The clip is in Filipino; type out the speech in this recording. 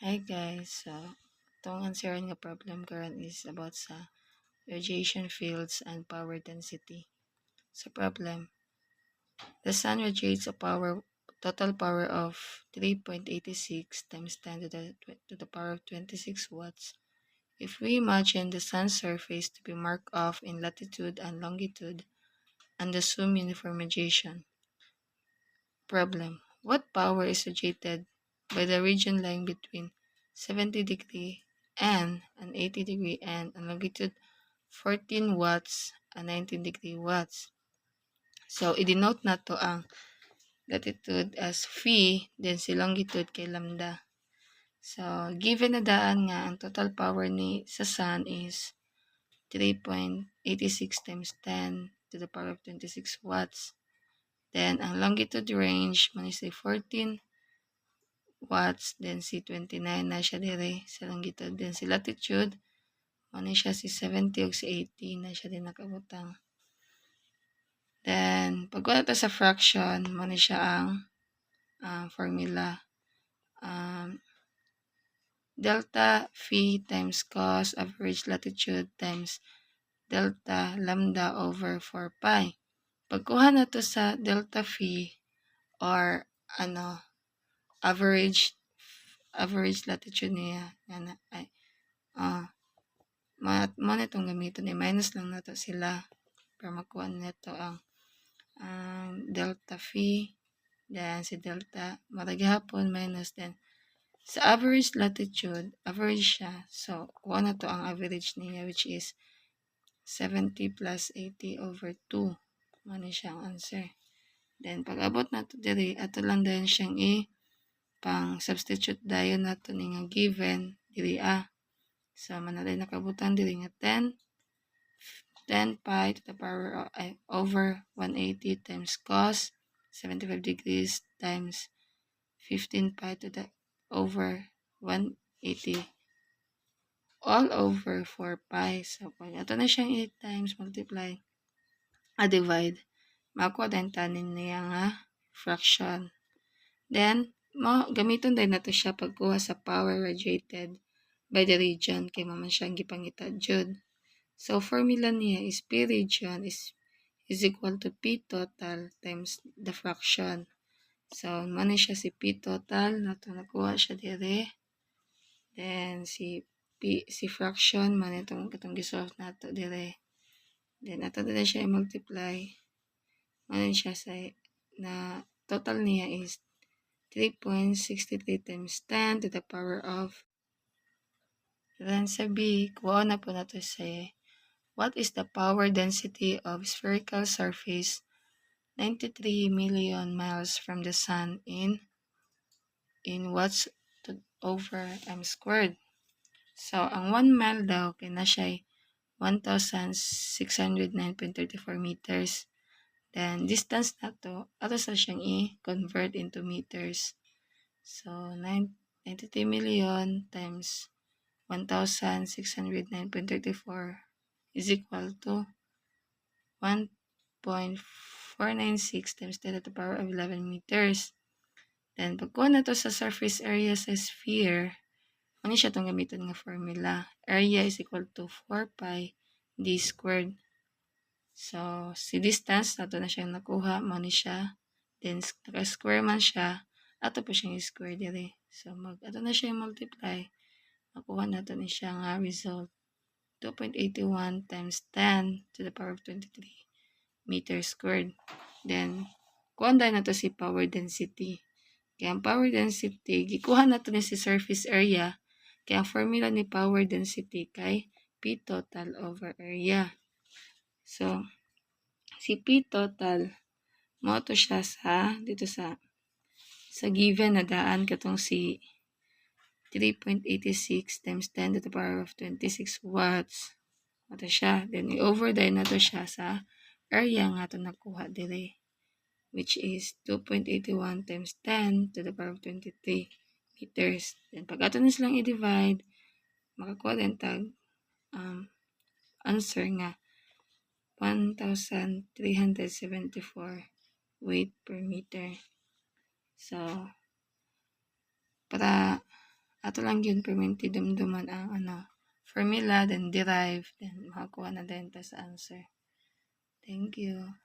Hi guys, so itong answeran nga problem karon is about sa radiation fields and power density. Sa problem, the sun radiates a total power of 3.86 times 10 to the power of 26 watts. If we imagine the sun's surface to be marked off in latitude and longitude and assume uniform radiation. Problem: what power is radiated by the region lying between 70° N and 80° N and longitude 14 watts and 19° watts? So, i-denote na to ang latitude as phi, then si longitude kay lambda. So, given na daan nga ang total power ni sa sun is 3.86 times 10 to the power of 26 watts. Then, ang longitude range man is 14 watts, then si 29 na siya dire sa longitude, then si latitude ano siya si 70 o si 80 na siya din nakabutang. Then pag wala ta sa fraction mo siya ang formula, delta phi times cos average latitude times delta lambda over 4 pi. Pagkuha na to sa delta phi or average latitude niya ay mo na itong gamiton minus lang na to sila para makuha nito ang delta phi, then si delta matagihapon minus, then sa average latitude average siya, so kuha na to ang average niya which is 70 plus 80 over 2 mo na siya ang answer. Then pag abot na to diri ato lang din siyang pang substitute dayon nato ni nga given diri so manalay nakabutan diri nga 10 pi to the power over 180 times cos 75 degrees times 15 pi to the over 180 all over 4 pi. So pag ato na siyang 8 times multiply divide, makuha din tanin niya nga fraction. Then gamiton din nato siya pagkuha sa power radiated by the region kay maman siyang gipangita jud. So formula niya is P region is equal to P total times the fraction. So man siya si P total nato nakuha siya dire. Then si fraction man itong gisolve nato dire. Then ato na siya i-multiply. Man siya sa na total niya is 3.63 times 10 to the power of. Then sa B, kuha na po nato sa what is the power density of spherical surface 93 million miles from the sun in watts over m squared. So ang 1 mile daw kay na siya 1,609.34 meters. Then distance na to ato sa siyang i-convert into meters. So 93 million times 1,609.34 is equal to 1.496 times 10 to the power of 11 meters. Then pagkuha na to sa surface area sa sphere, ano siya itong gamitin nga formula? Area is equal to 4 pi d squared. So si distance nato na siyang nakuha, mani siya. Then naka-square man siya, ato po siyang square dire. So ato na siya multiply, nakuha nato ni siya nga result 2.81 times 10 to the power of 23 meters squared. Then kuha na to si power density. Kaya ang power density gikuha nato ni si surface area, kaya ang formula ni power density kay P total over area. So si P total mo to siya sa dito sa given na daan katong si 3.86 times 10 to the power of 26 watts. Ito siya. Then, i-overdrive na to siya sa area nga ito nakuha dire, which is 2.81 times 10 to the power of 23 meters. Then, pag ito na silang i-divide, makakuha din tag answer nga 1,374 weight per meter. So, para ato lang yun permanente dumduman ang formula, then derive, then makakuha na din ta sa answer. Thank you.